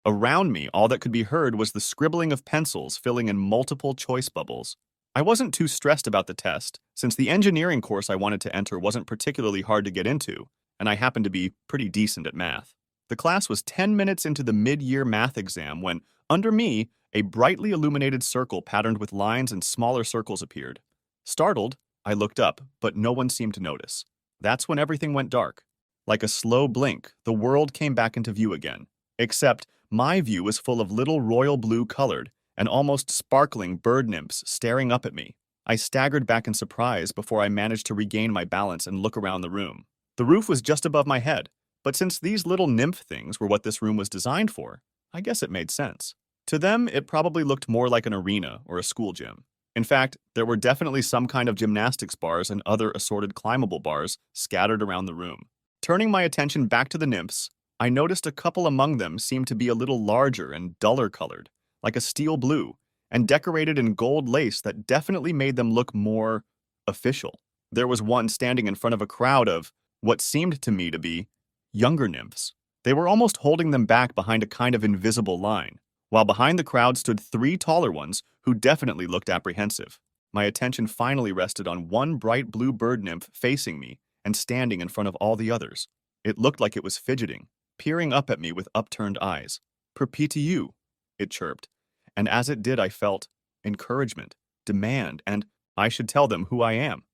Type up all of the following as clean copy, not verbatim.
Around me, all that could be heard was the scribbling of pencils filling in multiple choice bubbles. I wasn't too stressed about the test, since the engineering course I wanted to enter wasn't particularly hard to get into, and I happened to be pretty decent at math. The class was 10 minutes into the mid-year math exam when, under me, a brightly illuminated circle patterned with lines and smaller circles appeared. Startled, I looked up, but no one seemed to notice. That's when everything went dark. Like a slow blink, the world came back into view again. Except, my view was full of little royal blue colored and almost sparkling bird nymphs staring up at me. I staggered back in surprise before I managed to regain my balance and look around the room. The roof was just above my head, but since these little nymph things were what this room was designed for, I guess it made sense. To them, it probably looked more like an arena or a school gym. In fact, there were definitely some kind of gymnastics bars and other assorted climbable bars scattered around the room. Turning my attention back to the nymphs, I noticed a couple among them seemed to be a little larger and duller colored, like a steel blue, and decorated in gold lace that definitely made them look more official. There was one standing in front of a crowd of what seemed to me to be younger nymphs. They were almost holding them back behind a kind of invisible line, while behind the crowd stood three taller ones who definitely looked apprehensive. My attention finally rested on one bright blue bird nymph facing me and standing in front of all the others. It looked like it was fidgeting, peering up at me with upturned eyes. "Perpee to you," it chirped, and as it did I felt encouragement, demand, and I should tell them who I am.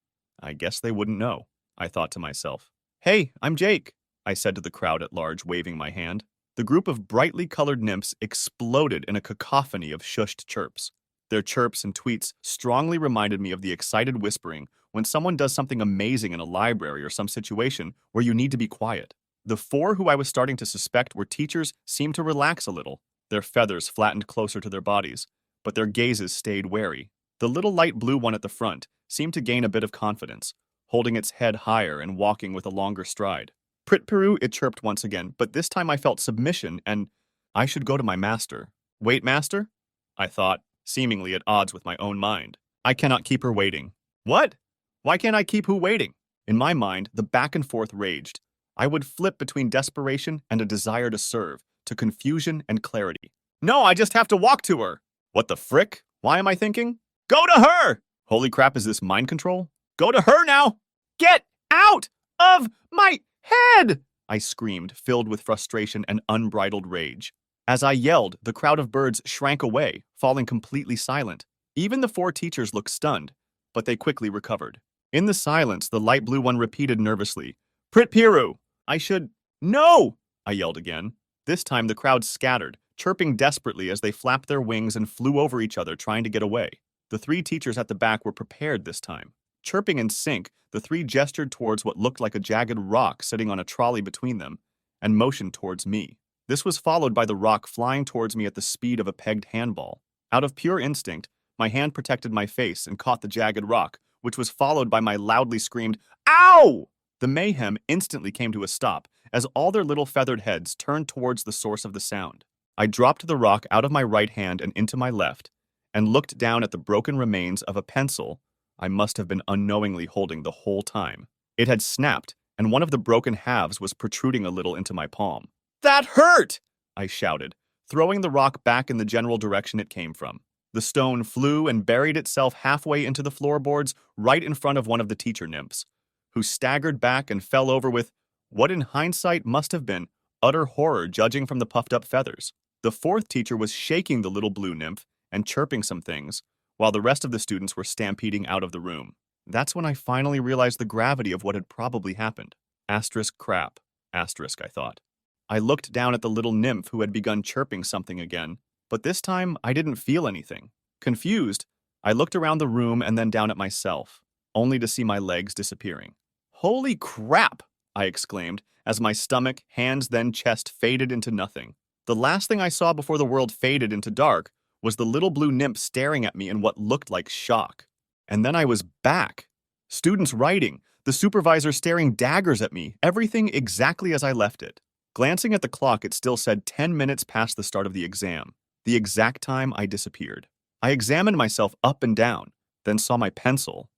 I guess they wouldn't know, I thought to myself. "Hey, I'm Jake," I said to the crowd at large, waving my hand. The group of brightly colored nymphs exploded in a cacophony of shushed chirps. Their chirps and tweets strongly reminded me of the excited whispering when someone does something amazing in a library or some situation where you need to be quiet. The four who I was starting to suspect were teachers seemed to relax a little. Their feathers flattened closer to their bodies, but their gazes stayed wary. The little light blue one at the front seemed to gain a bit of confidence, holding its head higher and walking with a longer stride. "Prit Peru," it chirped once again, but this time I felt submission and I should go to my master. "Wait, master?" I thought, seemingly at odds with my own mind. "I cannot keep her waiting." "What? Why can't I keep who waiting?" In my mind, the back and forth raged. I would flip between desperation and a desire to serve, to confusion and clarity. "No, I just have to walk to her." "What the frick? Why am I thinking?" "Go to her!" Holy crap, is this mind control? "Go to her now! Get out of my head!" I screamed, filled with frustration and unbridled rage. As I yelled, the crowd of birds shrank away, falling completely silent. Even the four teachers looked stunned, but they quickly recovered. In the silence, the light blue one repeated nervously, "Prit Piru!" I should— "No!" I yelled again. This time the crowd scattered, chirping desperately as they flapped their wings and flew over each other trying to get away. The three teachers at the back were prepared this time. Chirping in sync, the three gestured towards what looked like a jagged rock sitting on a trolley between them, and motioned towards me. This was followed by the rock flying towards me at the speed of a pegged handball. Out of pure instinct, my hand protected my face and caught the jagged rock, which was followed by my loudly screamed, "Ow!" The mayhem instantly came to a stop, as all their little feathered heads turned towards the source of the sound. I dropped the rock out of my right hand and into my left, and looked down at the broken remains of a pencil I must have been unknowingly holding the whole time. It had snapped, and one of the broken halves was protruding a little into my palm. "That hurt!" I shouted, throwing the rock back in the general direction it came from. The stone flew and buried itself halfway into the floorboards right in front of one of the teacher nymphs, who staggered back and fell over with what in hindsight must have been utter horror judging from the puffed-up feathers. The fourth teacher was shaking the little blue nymph and chirping some things, while the rest of the students were stampeding out of the room. That's when I finally realized the gravity of what had probably happened. Asterisk crap. Asterisk, I thought. I looked down at the little nymph who had begun chirping something again, but this time I didn't feel anything. Confused, I looked around the room and then down at myself, only to see my legs disappearing. "Holy crap!" I exclaimed, as my stomach, hands, then chest faded into nothing. The last thing I saw before the world faded into dark was the little blue nymph staring at me in what looked like shock. And then I was back. Students writing, the supervisor staring daggers at me, everything exactly as I left it. Glancing at the clock, it still said 10 minutes past the start of the exam, the exact time I disappeared. I examined myself up and down, then saw my pencil,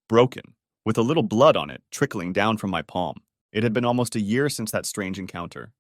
broken, with a little blood on it trickling down from my palm. It had been almost a year since that strange encounter.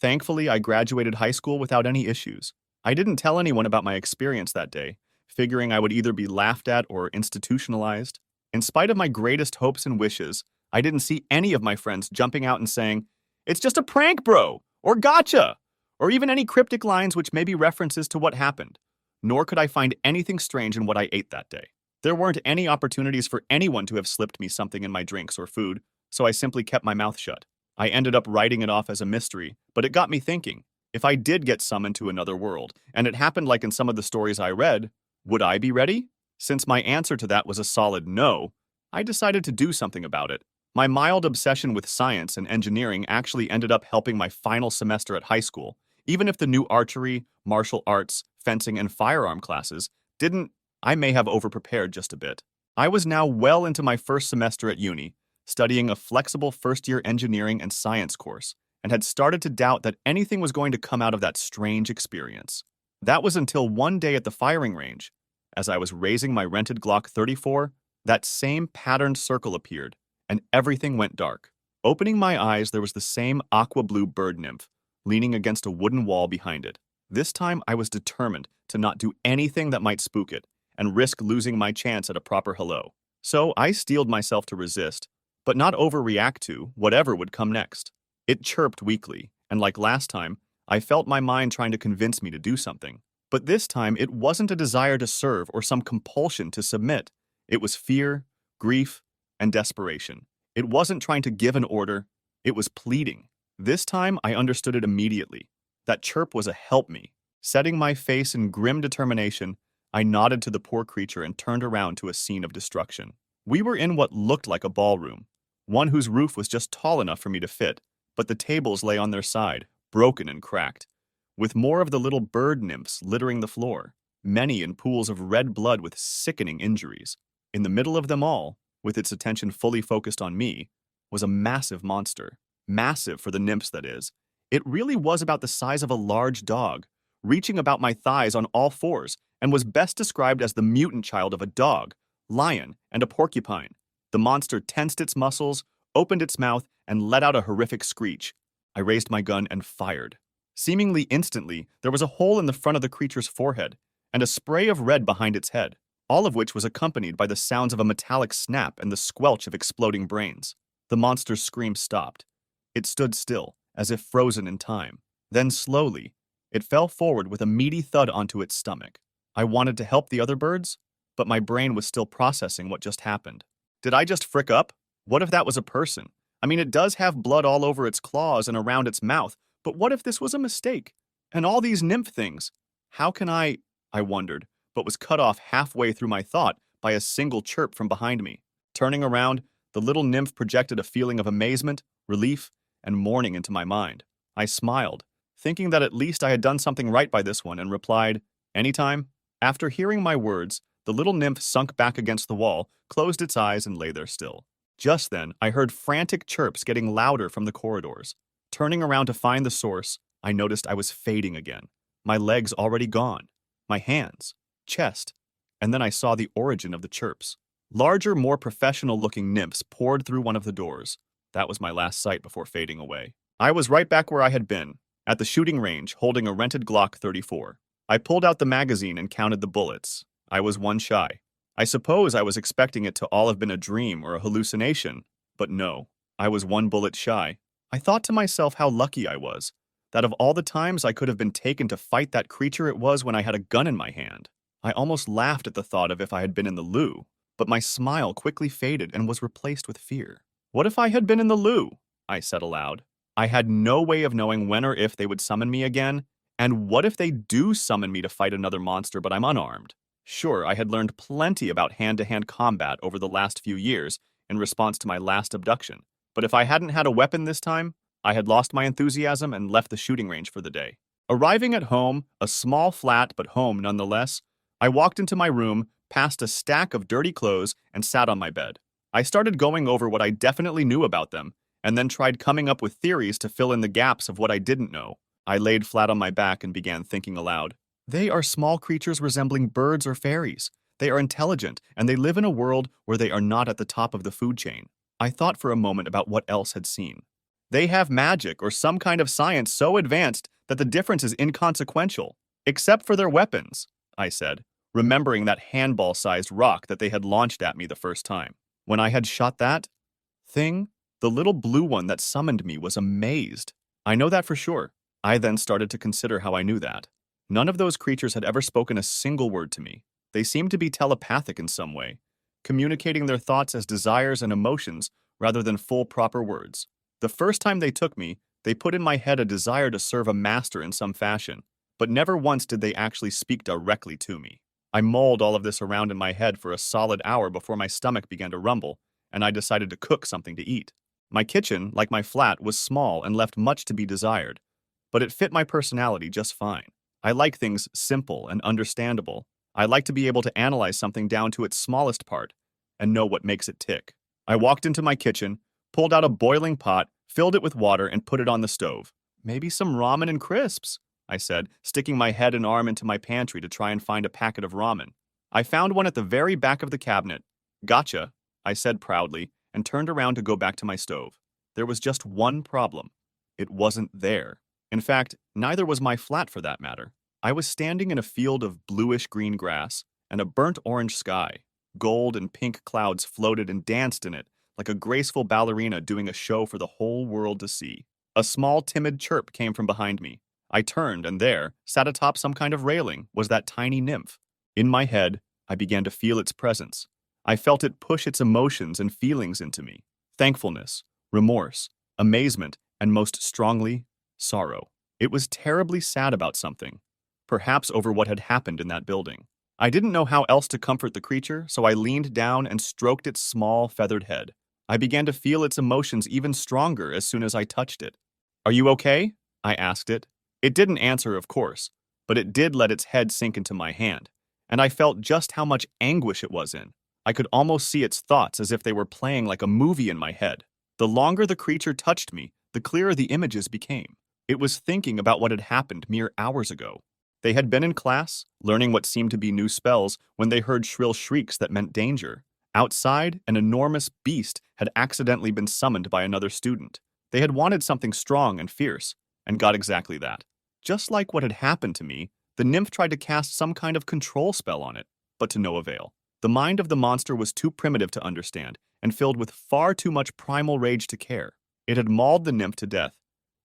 Thankfully, I graduated high school without any issues. I didn't tell anyone about my experience that day, figuring I would either be laughed at or institutionalized. In spite of my greatest hopes and wishes, I didn't see any of my friends jumping out and saying, "It's just a prank, bro!" or "Gotcha!" or even any cryptic lines which may be references to what happened. Nor could I find anything strange in what I ate that day. There weren't any opportunities for anyone to have slipped me something in my drinks or food, so I simply kept my mouth shut. I ended up writing it off as a mystery, but it got me thinking. If I did get summoned to another world, and it happened like in some of the stories I read, would I be ready? Since my answer to that was a solid no, I decided to do something about it. My mild obsession with science and engineering actually ended up helping my final semester at high school, even if the new archery, martial arts, fencing, and firearm classes didn't. I may have overprepared just a bit. I was now well into my first semester at uni, studying a flexible first-year engineering and science course, and had started to doubt that anything was going to come out of that strange experience. That was until one day at the firing range. As I was raising my rented Glock 34, that same patterned circle appeared, and everything went dark. Opening my eyes, there was the same aqua-blue bird nymph, leaning against a wooden wall behind it. This time, I was determined to not do anything that might spook it, and risk losing my chance at a proper hello. So I steeled myself to resist, but not overreact to whatever would come next. It chirped weakly, and like last time, I felt my mind trying to convince me to do something. But this time, it wasn't a desire to serve or some compulsion to submit. It was fear, grief, and desperation. It wasn't trying to give an order, it was pleading. This time, I understood it immediately. That chirp was a help me. Setting my face in grim determination, I nodded to the poor creature and turned around to a scene of destruction. We were in what looked like a ballroom, one whose roof was just tall enough for me to fit, but the tables lay on their side, broken and cracked, with more of the little bird nymphs littering the floor, many in pools of red blood with sickening injuries. In the middle of them all, with its attention fully focused on me, was a massive monster. Massive for the nymphs, that is. It really was about the size of a large dog, reaching about my thighs on all fours, and was best described as the mutant child of a dog, lion, and a porcupine. The monster tensed its muscles, opened its mouth, and let out a horrific screech. I raised my gun and fired. Seemingly instantly, there was a hole in the front of the creature's forehead, and a spray of red behind its head, all of which was accompanied by the sounds of a metallic snap and the squelch of exploding brains. The monster's scream stopped. It stood still, as if frozen in time. Then slowly, it fell forward with a meaty thud onto its stomach. I wanted to help the other birds, but my brain was still processing what just happened. Did I just frick up? What if that was a person? I mean, it does have blood all over its claws and around its mouth, but what if this was a mistake? And all these nymph things? How can I wondered, but was cut off halfway through my thought by a single chirp from behind me. Turning around, the little nymph projected a feeling of amazement, relief, and mourning into my mind. I smiled, thinking that at least I had done something right by this one, and replied, "Anytime." After hearing my words, the little nymph sunk back against the wall, closed its eyes, and lay there still. Just then, I heard frantic chirps getting louder from the corridors. Turning around to find the source, I noticed I was fading again. My legs already gone. My hands, chest, and then I saw the origin of the chirps. Larger, more professional-looking nymphs poured through one of the doors. That was my last sight before fading away. I was right back where I had been, at the shooting range, holding a rented Glock 34. I pulled out the magazine and counted the bullets. I was one shy. I suppose I was expecting it to all have been a dream or a hallucination, but no, I was one bullet shy. I thought to myself how lucky I was, that of all the times I could have been taken to fight that creature, it was when I had a gun in my hand. I almost laughed at the thought of if I had been in the loo, but my smile quickly faded and was replaced with fear. What if I had been in the loo? I said aloud. I had no way of knowing when or if they would summon me again, and what if they do summon me to fight another monster but I'm unarmed? Sure, I had learned plenty about hand-to-hand combat over the last few years in response to my last abduction, but if I hadn't had a weapon this time, I had lost my enthusiasm and left the shooting range for the day. Arriving at home, a small flat but home nonetheless, I walked into my room, past a stack of dirty clothes, and sat on my bed. I started going over what I definitely knew about them, and then tried coming up with theories to fill in the gaps of what I didn't know. I laid flat on my back and began thinking aloud. They are small creatures resembling birds or fairies. They are intelligent, and they live in a world where they are not at the top of the food chain. I thought for a moment about what else had seen. They have magic or some kind of science so advanced that the difference is inconsequential, except for their weapons, I said, remembering that handball-sized rock that they had launched at me the first time. When I had shot that thing, the little blue one that summoned me was amazed. I know that for sure. I then started to consider how I knew that. None of those creatures had ever spoken a single word to me. They seemed to be telepathic in some way, communicating their thoughts as desires and emotions rather than full proper words. The first time they took me, they put in my head a desire to serve a master in some fashion, but never once did they actually speak directly to me. I mulled all of this around in my head for a solid hour before my stomach began to rumble, and I decided to cook something to eat. My kitchen, like my flat, was small and left much to be desired, but it fit my personality just fine. I like things simple and understandable. I like to be able to analyze something down to its smallest part and know what makes it tick. I walked into my kitchen, pulled out a boiling pot, filled it with water, and put it on the stove. Maybe some ramen and crisps, I said, sticking my head and arm into my pantry to try and find a packet of ramen. I found one at the very back of the cabinet. Gotcha, I said proudly, and turned around to go back to my stove. There was just one problem. It wasn't there. In fact, neither was my flat for that matter. I was standing in a field of bluish-green grass and a burnt-orange sky. Gold and pink clouds floated and danced in it, like a graceful ballerina doing a show for the whole world to see. A small, timid chirp came from behind me. I turned, and there, sat atop some kind of railing, was that tiny nymph. In my head, I began to feel its presence. I felt it push its emotions and feelings into me. Thankfulness, remorse, amazement, and most strongly, sorrow. It was terribly sad about something, perhaps over what had happened in that building. I didn't know how else to comfort the creature, so I leaned down and stroked its small, feathered head. I began to feel its emotions even stronger as soon as I touched it. "Are you okay?" I asked it. It didn't answer, of course, but it did let its head sink into my hand, and I felt just how much anguish it was in. I could almost see its thoughts as if they were playing like a movie in my head. The longer the creature touched me, the clearer the images became. It was thinking about what had happened mere hours ago. They had been in class, learning what seemed to be new spells, when they heard shrill shrieks that meant danger. Outside, an enormous beast had accidentally been summoned by another student. They had wanted something strong and fierce, and got exactly that. Just like what had happened to me, the nymph tried to cast some kind of control spell on it, but to no avail. The mind of the monster was too primitive to understand, and filled with far too much primal rage to care. It had mauled the nymph to death,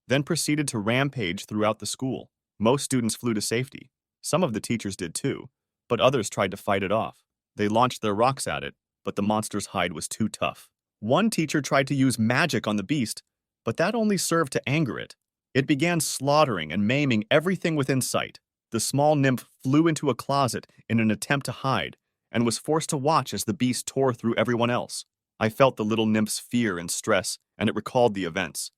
then proceeded to rampage throughout the school. Most students flew to safety. Some of the teachers did too, but others tried to fight it off. They launched their rocks at it, but the monster's hide was too tough. One teacher tried to use magic on the beast, but that only served to anger it. It began slaughtering and maiming everything within sight. The small nymph flew into a closet in an attempt to hide, and was forced to watch as the beast tore through everyone else. I felt the little nymph's fear and stress, and it recalled the events.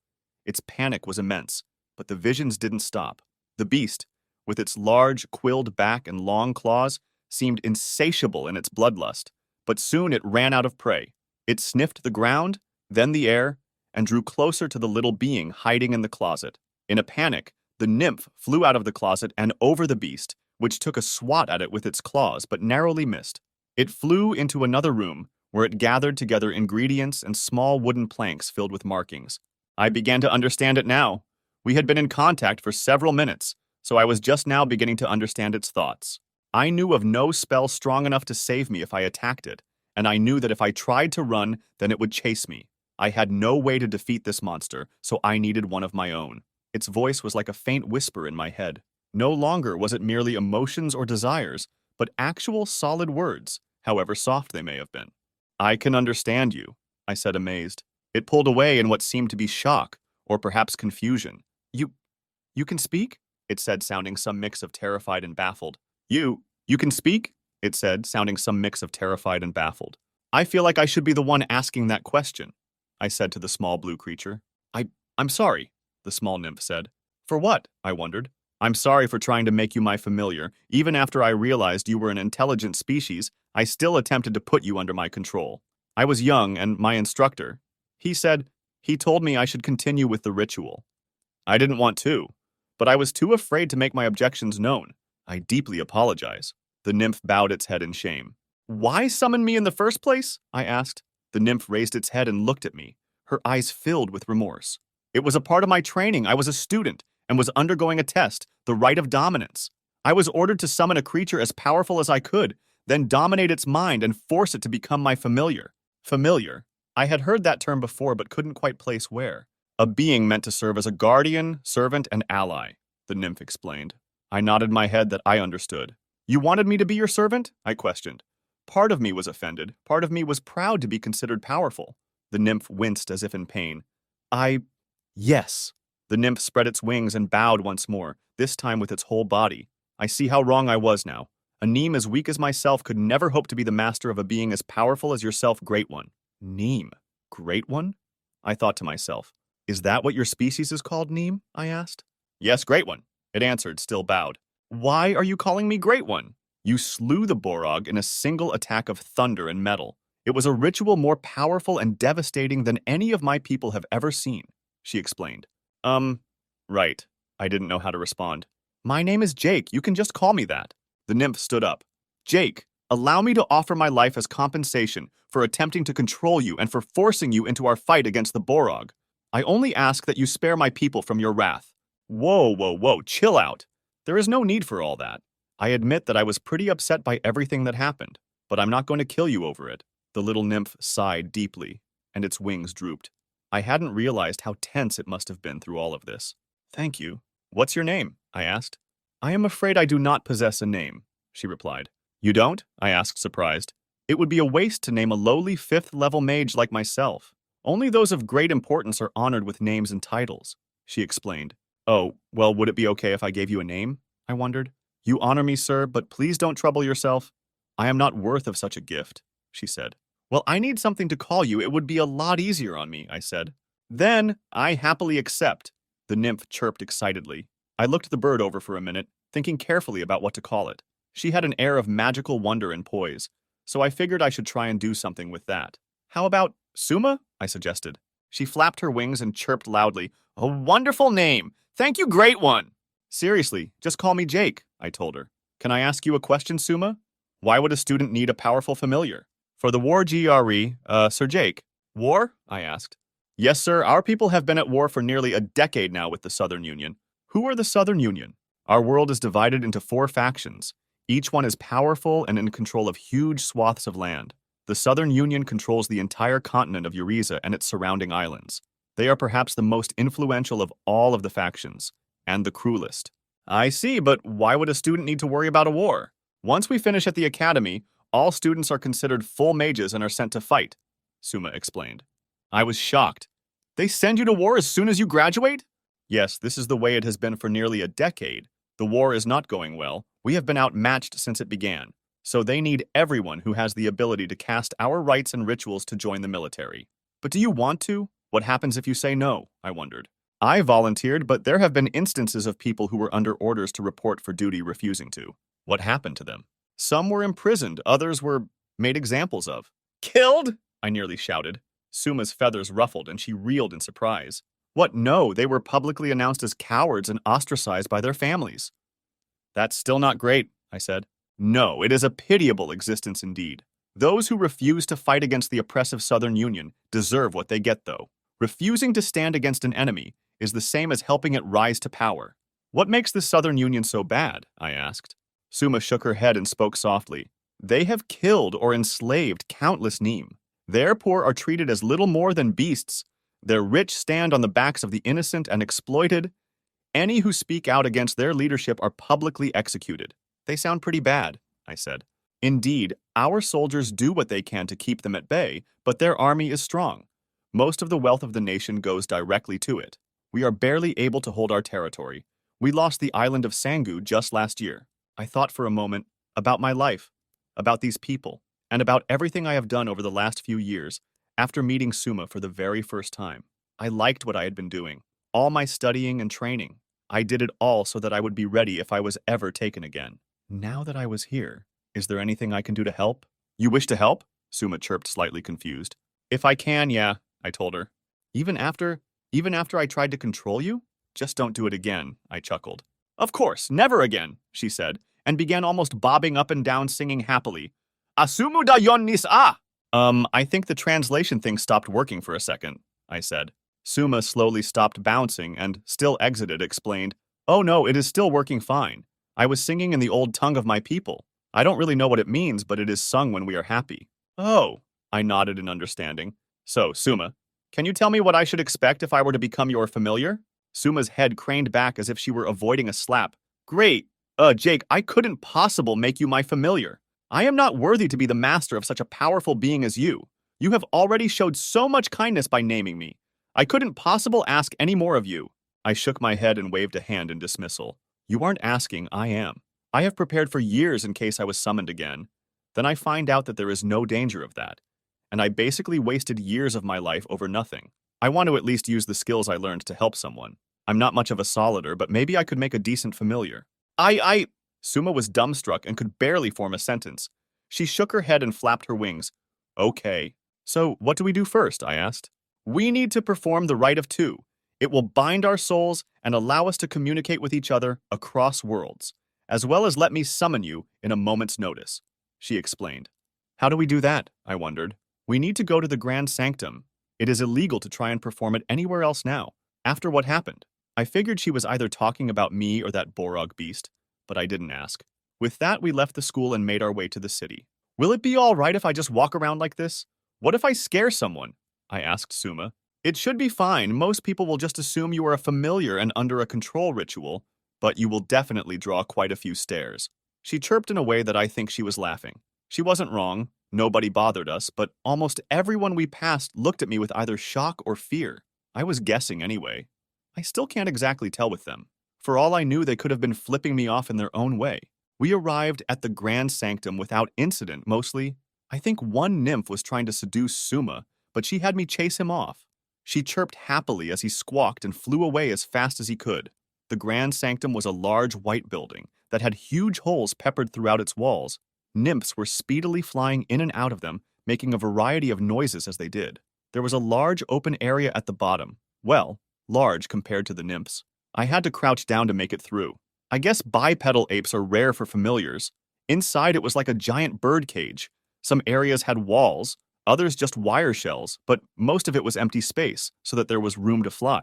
Its panic was immense, but the visions didn't stop. The beast, with its large, quilled back and long claws, seemed insatiable in its bloodlust, but soon it ran out of prey. It sniffed the ground, then the air, and drew closer to the little being hiding in the closet. In a panic, the nymph flew out of the closet and over the beast, which took a swat at it with its claws but narrowly missed. It flew into another room, where it gathered together ingredients and small wooden planks filled with markings. I began to understand it now. We had been in contact for several minutes, so I was just now beginning to understand its thoughts. I knew of no spell strong enough to save me if I attacked it, and I knew that if I tried to run, then it would chase me. I had no way to defeat this monster, so I needed one of my own. Its voice was like a faint whisper in my head. No longer was it merely emotions or desires, but actual solid words, however soft they may have been. "I can understand you," I said, amazed. It pulled away in what seemed to be shock, or perhaps confusion. You can speak?" it said, sounding some mix of terrified and baffled. You can speak?" it said, sounding some mix of terrified and baffled. "I feel like I should be the one asking that question," I said to the small blue creature. I'm sorry," the small nymph said. "For what?" I wondered. "I'm sorry for trying to make you my familiar. Even after I realized you were an intelligent species, I still attempted to put you under my control. I was young, and my instructor, he told me I should continue with the ritual. I didn't want to, but I was too afraid to make my objections known. I deeply apologize." The nymph bowed its head in shame. "Why summon me in the first place?" I asked. The nymph raised its head and looked at me, her eyes filled with remorse. It was a part of my training. I was a student and was undergoing a test, the rite of dominance. I was ordered to summon a creature as powerful as I could, then dominate its mind and force it to become my familiar. Familiar. I had heard that term before but couldn't quite place where. A being meant to serve as a guardian, servant, and ally, the nymph explained. I nodded my head that I understood. You wanted me to be your servant? I questioned. Part of me was offended. Part of me was proud to be considered powerful. The nymph winced as if in pain. Yes. The nymph spread its wings and bowed once more, this time with its whole body. I see how wrong I was now. A Neem as weak as myself could never hope to be the master of a being as powerful as yourself, Great One. Neem? Great One? I thought to myself. Is that what your species is called, Neem? I asked. Yes, Great One. It answered, still bowed. Why are you calling me Great One? You slew the Borog in a single attack of thunder and metal. It was a ritual more powerful and devastating than any of my people have ever seen, she explained. Right. I didn't know how to respond. My name is Jake. You can just call me that. The nymph stood up. Jake, allow me to offer my life as compensation for attempting to control you and for forcing you into our fight against the Borog. I only ask that you spare my people from your wrath. Whoa, chill out. There is no need for all that. I admit that I was pretty upset by everything that happened, but I'm not going to kill you over it. The little nymph sighed deeply, and its wings drooped. I hadn't realized how tense it must have been through all of this. Thank you. What's your name? I asked. I am afraid I do not possess a name, she replied. You don't? I asked, surprised. It would be a waste to name a lowly 5th-level mage like myself. Only those of great importance are honored with names and titles, she explained. Oh, well, would it be okay if I gave you a name? I wondered. You honor me, sir, but please don't trouble yourself. I am not worth of such a gift, she said. Well, I need something to call you. It would be a lot easier on me, I said. Then I happily accept, the nymph chirped excitedly. I looked the bird over for a minute, thinking carefully about what to call it. She had an air of magical wonder and poise, so I figured I should try and do something with that. How about Suma? I suggested. She flapped her wings and chirped loudly. A wonderful name! Thank you, Great One! Seriously, just call me Jake, I told her. Can I ask you a question, Suma? Why would a student need a powerful familiar? For the war GRE, Sir Jake. War? I asked. Yes, sir, our people have been at war for nearly a decade now with the Southern Union. Who are the Southern Union? Our world is divided into 4 factions. Each one is powerful and in control of huge swaths of land. The Southern Union controls the entire continent of Eureka and its surrounding islands. They are perhaps the most influential of all of the factions, and the cruelest. I see, but why would a student need to worry about a war? Once we finish at the academy, all students are considered full mages and are sent to fight, Suma explained. I was shocked. They send you to war as soon as you graduate? Yes, this is the way it has been for nearly a decade. The war is not going well. We have been outmatched since it began. So they need everyone who has the ability to cast our rites and rituals to join the military. But do you want to? What happens if you say no? I wondered. I volunteered, but there have been instances of people who were under orders to report for duty refusing to. What happened to them? Some were imprisoned, others were made examples of. Killed? I nearly shouted. Suma's feathers ruffled and she reeled in surprise. What, no, they were publicly announced as cowards and ostracized by their families. That's still not great, I said. No, it is a pitiable existence indeed. Those who refuse to fight against the oppressive Southern Union deserve what they get, though. Refusing to stand against an enemy is the same as helping it rise to power. What makes the Southern Union so bad? I asked. Suma shook her head and spoke softly. They have killed or enslaved countless Neem. Their poor are treated as little more than beasts. Their rich stand on the backs of the innocent and exploited. Any who speak out against their leadership are publicly executed. They sound pretty bad, I said. Indeed, our soldiers do what they can to keep them at bay, but their army is strong. Most of the wealth of the nation goes directly to it. We are barely able to hold our territory. We lost the island of Sangu just last year. I thought for a moment about my life, about these people, and about everything I have done over the last few years after meeting Suma for the very first time. I liked what I had been doing, all my studying and training. I did it all so that I would be ready if I was ever taken again. Now that I was here, is there anything I can do to help? You wish to help? Suma chirped, slightly confused. If I can, yeah, I told her. Even after I tried to control you? Just don't do it again, I chuckled. Of course, never again, she said, and began almost bobbing up and down singing happily. Asumu da yon nis a! I think the translation thing stopped working for a second, I said. Suma slowly stopped bouncing and, still exited, explained, "Oh no, it is still working fine. I was singing in the old tongue of my people. I don't really know what it means, but it is sung when we are happy." "Oh," I nodded in understanding. "So, Suma, can you tell me what I should expect if I were to become your familiar?" Suma's head craned back as if she were avoiding a slap. "Great. Jake, I couldn't possible make you my familiar. I am not worthy to be the master of such a powerful being as you. You have already showed so much kindness by naming me. I couldn't possible ask any more of you." I shook my head and waved a hand in dismissal. "You aren't asking, I am. I have prepared for years in case I was summoned again. Then I find out that there is no danger of that. And I basically wasted years of my life over nothing. I want to at least use the skills I learned to help someone. I'm not much of a solider, but maybe I could make a decent familiar." Suma was dumbstruck and could barely form a sentence. She shook her head and flapped her wings. "Okay. So, what do we do first?" I asked. "We need to perform the rite of two. It will bind our souls and allow us to communicate with each other across worlds, as well as let me summon you in a moment's notice," she explained. "How do we do that?" I wondered. "We need to go to the Grand Sanctum. It is illegal to try and perform it anywhere else now, after what happened." I figured she was either talking about me or that Borog beast, but I didn't ask. With that, we left the school and made our way to the city. "Will it be all right if I just walk around like this? What if I scare someone?" I asked Suma. "It should be fine. Most people will just assume you are a familiar and under a control ritual, but you will definitely draw quite a few stares." She chirped in a way that I think she was laughing. She wasn't wrong. Nobody bothered us, but almost everyone we passed looked at me with either shock or fear. I was guessing anyway. I still can't exactly tell with them. For all I knew, they could have been flipping me off in their own way. We arrived at the Grand Sanctum without incident, mostly. I think one nymph was trying to seduce Suma, but she had me chase him off. She chirped happily as he squawked and flew away as fast as he could. The Grand Sanctum was a large white building that had huge holes peppered throughout its walls. Nymphs were speedily flying in and out of them, making a variety of noises as they did. There was a large open area at the bottom. Well, large compared to the nymphs. I had to crouch down to make it through. I guess bipedal apes are rare for familiars. Inside, it was like a giant bird cage. Some areas had walls, others just wire shells, but most of it was empty space, so that there was room to fly.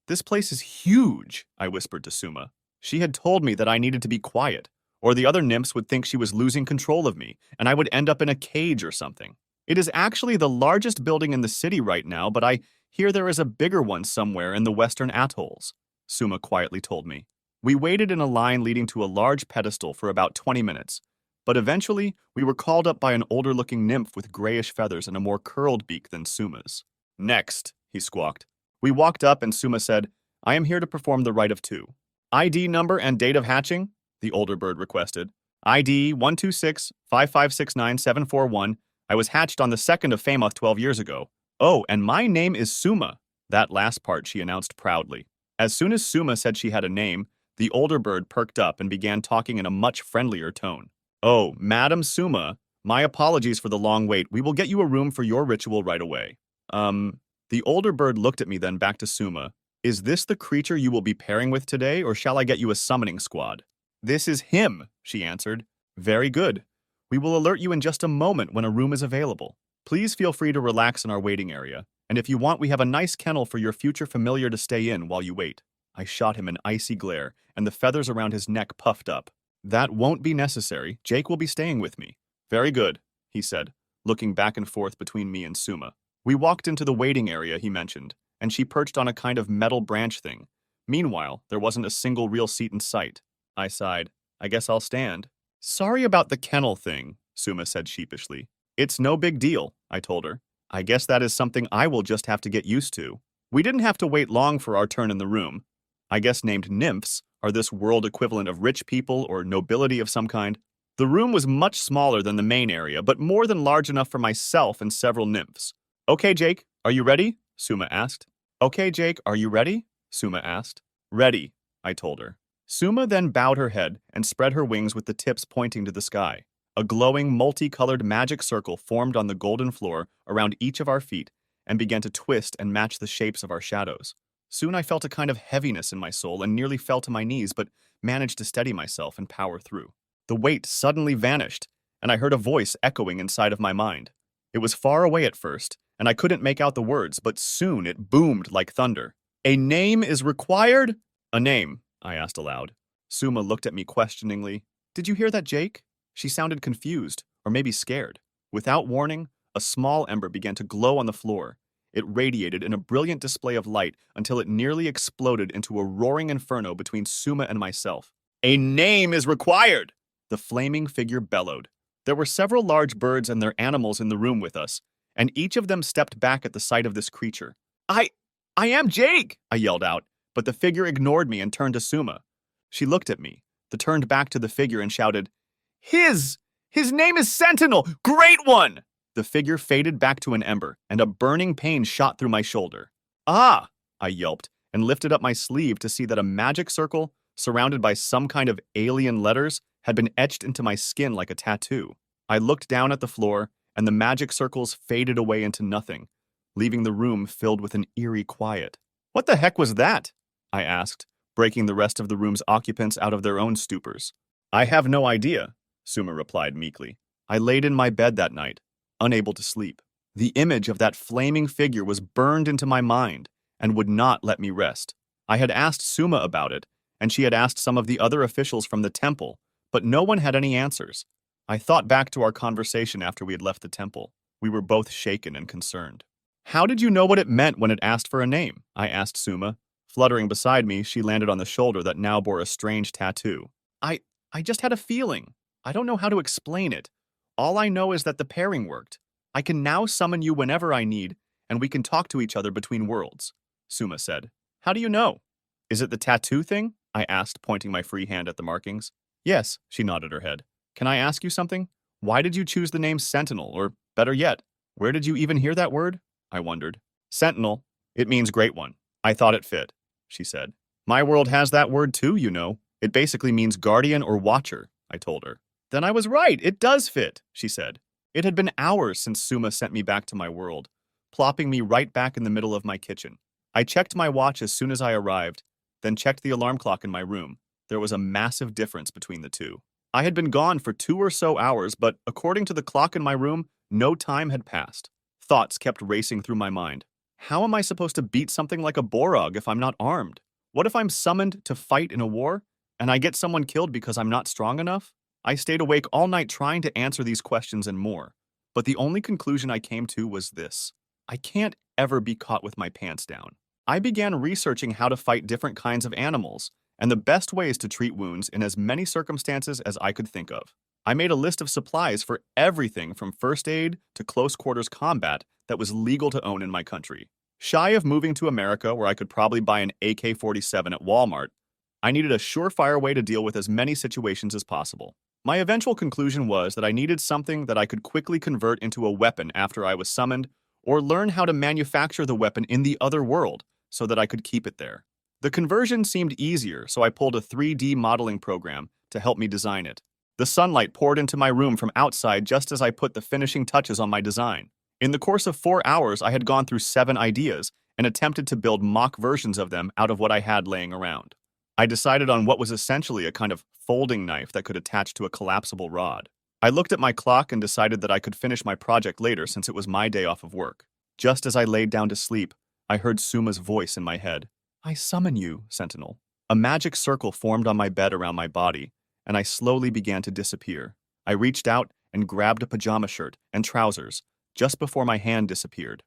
"This place is huge," I whispered to Suma. She had told me that I needed to be quiet, or the other nymphs would think she was losing control of me, and I would end up in a cage or something. "It is actually the largest building in the city right now, but I hear there is a bigger one somewhere in the western atolls," Suma quietly told me. We waited in a line leading to a large pedestal for about 20 minutes, but eventually we were called up by an older-looking nymph with grayish feathers and a more curled beak than Suma's. "Next," he squawked. We walked up and Suma said, "I am here to perform the rite of two." "ID number and date of hatching?" the older bird requested. "ID 126-5569741. I was hatched on the 2nd of Famoth 12 years ago. Oh, and my name is Suma." That last part she announced proudly. As soon as Suma said she had a name, the older bird perked up and began talking in a much friendlier tone. "Oh, Madam Suma, my apologies for the long wait. We will get you a room for your ritual right away." The older bird looked at me, then back to Suma. "Is this the creature you will be pairing with today, or shall I get you a summoning squad?" "This is him," she answered. "Very good. We will alert you in just a moment when a room is available. Please feel free to relax in our waiting area, and if you want, we have a nice kennel for your future familiar to stay in while you wait." I shot him an icy glare, and the feathers around his neck puffed up. "That won't be necessary. Jake will be staying with me." "Very good," he said, looking back and forth between me and Suma. We walked into the waiting area he mentioned, and she perched on a kind of metal branch thing. Meanwhile, there wasn't a single real seat in sight. I sighed. "I guess I'll stand." "Sorry about the kennel thing," Suma said sheepishly. "It's no big deal," I told her. "I guess that is something I will just have to get used to." We didn't have to wait long for our turn in the room. I guess named nymphs are this world equivalent of rich people or nobility of some kind. The room was much smaller than the main area, but more than large enough for myself and several nymphs. "Okay, Jake, are you ready?" Suma asked. "Okay, Jake, are you ready?" Suma asked. "Ready," I told her. Suma then bowed her head and spread her wings with the tips pointing to the sky. A glowing, multicolored magic circle formed on the golden floor around each of our feet and began to twist and match the shapes of our shadows. Soon I felt a kind of heaviness in my soul and nearly fell to my knees, but managed to steady myself and power through. The weight suddenly vanished, and I heard a voice echoing inside of my mind. It was far away at first, and I couldn't make out the words, but soon it boomed like thunder. A name is required? A name, I asked aloud. Suma looked at me questioningly. Did you hear that, Jake? She sounded confused, or maybe scared. Without warning, a small ember began to glow on the floor. It radiated in a brilliant display of light until it nearly exploded into a roaring inferno between Suma and myself. A name is required! The flaming figure bellowed. There were several large birds and their animals in the room with us, and each of them stepped back at the sight of this creature. I am Jake! I yelled out, but the figure ignored me and turned to Suma. She looked at me, then turned back to the figure and shouted, His name is Sentinel! Great one! The figure faded back to an ember, and a burning pain shot through my shoulder. Ah! I yelped, and lifted up my sleeve to see that a magic circle, surrounded by some kind of alien letters, had been etched into my skin like a tattoo. I looked down at the floor, and the magic circles faded away into nothing, leaving the room filled with an eerie quiet. What the heck was that? I asked, breaking the rest of the room's occupants out of their own stupors. I have no idea, Suma replied meekly. I laid in my bed that night, unable to sleep. The image of that flaming figure was burned into my mind and would not let me rest. I had asked Suma about it, and she had asked some of the other officials from the temple, but no one had any answers. I thought back to our conversation after we had left the temple. We were both shaken and concerned. How did you know what it meant when it asked for a name? I asked Suma. Fluttering beside me, she landed on the shoulder that now bore a strange tattoo. I just had a feeling. I don't know how to explain it. All I know is that the pairing worked. I can now summon you whenever I need, and we can talk to each other between worlds, Suma said. How do you know? Is it the tattoo thing? I asked, pointing my free hand at the markings. Yes, she nodded her head. Can I ask you something? Why did you choose the name Sentinel, or better yet, where did you even hear that word? I wondered. Sentinel. It means great one. I thought it fit, she said. My world has that word too, you know. It basically means guardian or watcher, I told her. Then I was right, it does fit, she said. It had been hours since Suma sent me back to my world, plopping me right back in the middle of my kitchen. I checked my watch as soon as I arrived, then checked the alarm clock in my room. There was a massive difference between the two. I had been gone for 2 or so hours, but according to the clock in my room, no time had passed. Thoughts kept racing through my mind. How am I supposed to beat something like a Borog if I'm not armed? What if I'm summoned to fight in a war, and I get someone killed because I'm not strong enough? I stayed awake all night trying to answer these questions and more, but the only conclusion I came to was this. I can't ever be caught with my pants down. I began researching how to fight different kinds of animals, and the best ways to treat wounds in as many circumstances as I could think of. I made a list of supplies for everything from first aid to close quarters combat that was legal to own in my country. Shy of moving to America, where I could probably buy an AK-47 at Walmart, I needed a surefire way to deal with as many situations as possible. My eventual conclusion was that I needed something that I could quickly convert into a weapon after I was summoned, or learn how to manufacture the weapon in the other world so that I could keep it there. The conversion seemed easier, so I pulled a 3D modeling program to help me design it. The sunlight poured into my room from outside just as I put the finishing touches on my design. In the course of 4 hours, I had gone through 7 ideas and attempted to build mock versions of them out of what I had laying around. I decided on what was essentially a kind of folding knife that could attach to a collapsible rod. I looked at my clock and decided that I could finish my project later since it was my day off of work. Just as I laid down to sleep, I heard Suma's voice in my head. I summon you, Sentinel. A magic circle formed on my bed around my body, and I slowly began to disappear. I reached out and grabbed a pajama shirt and trousers just before my hand disappeared.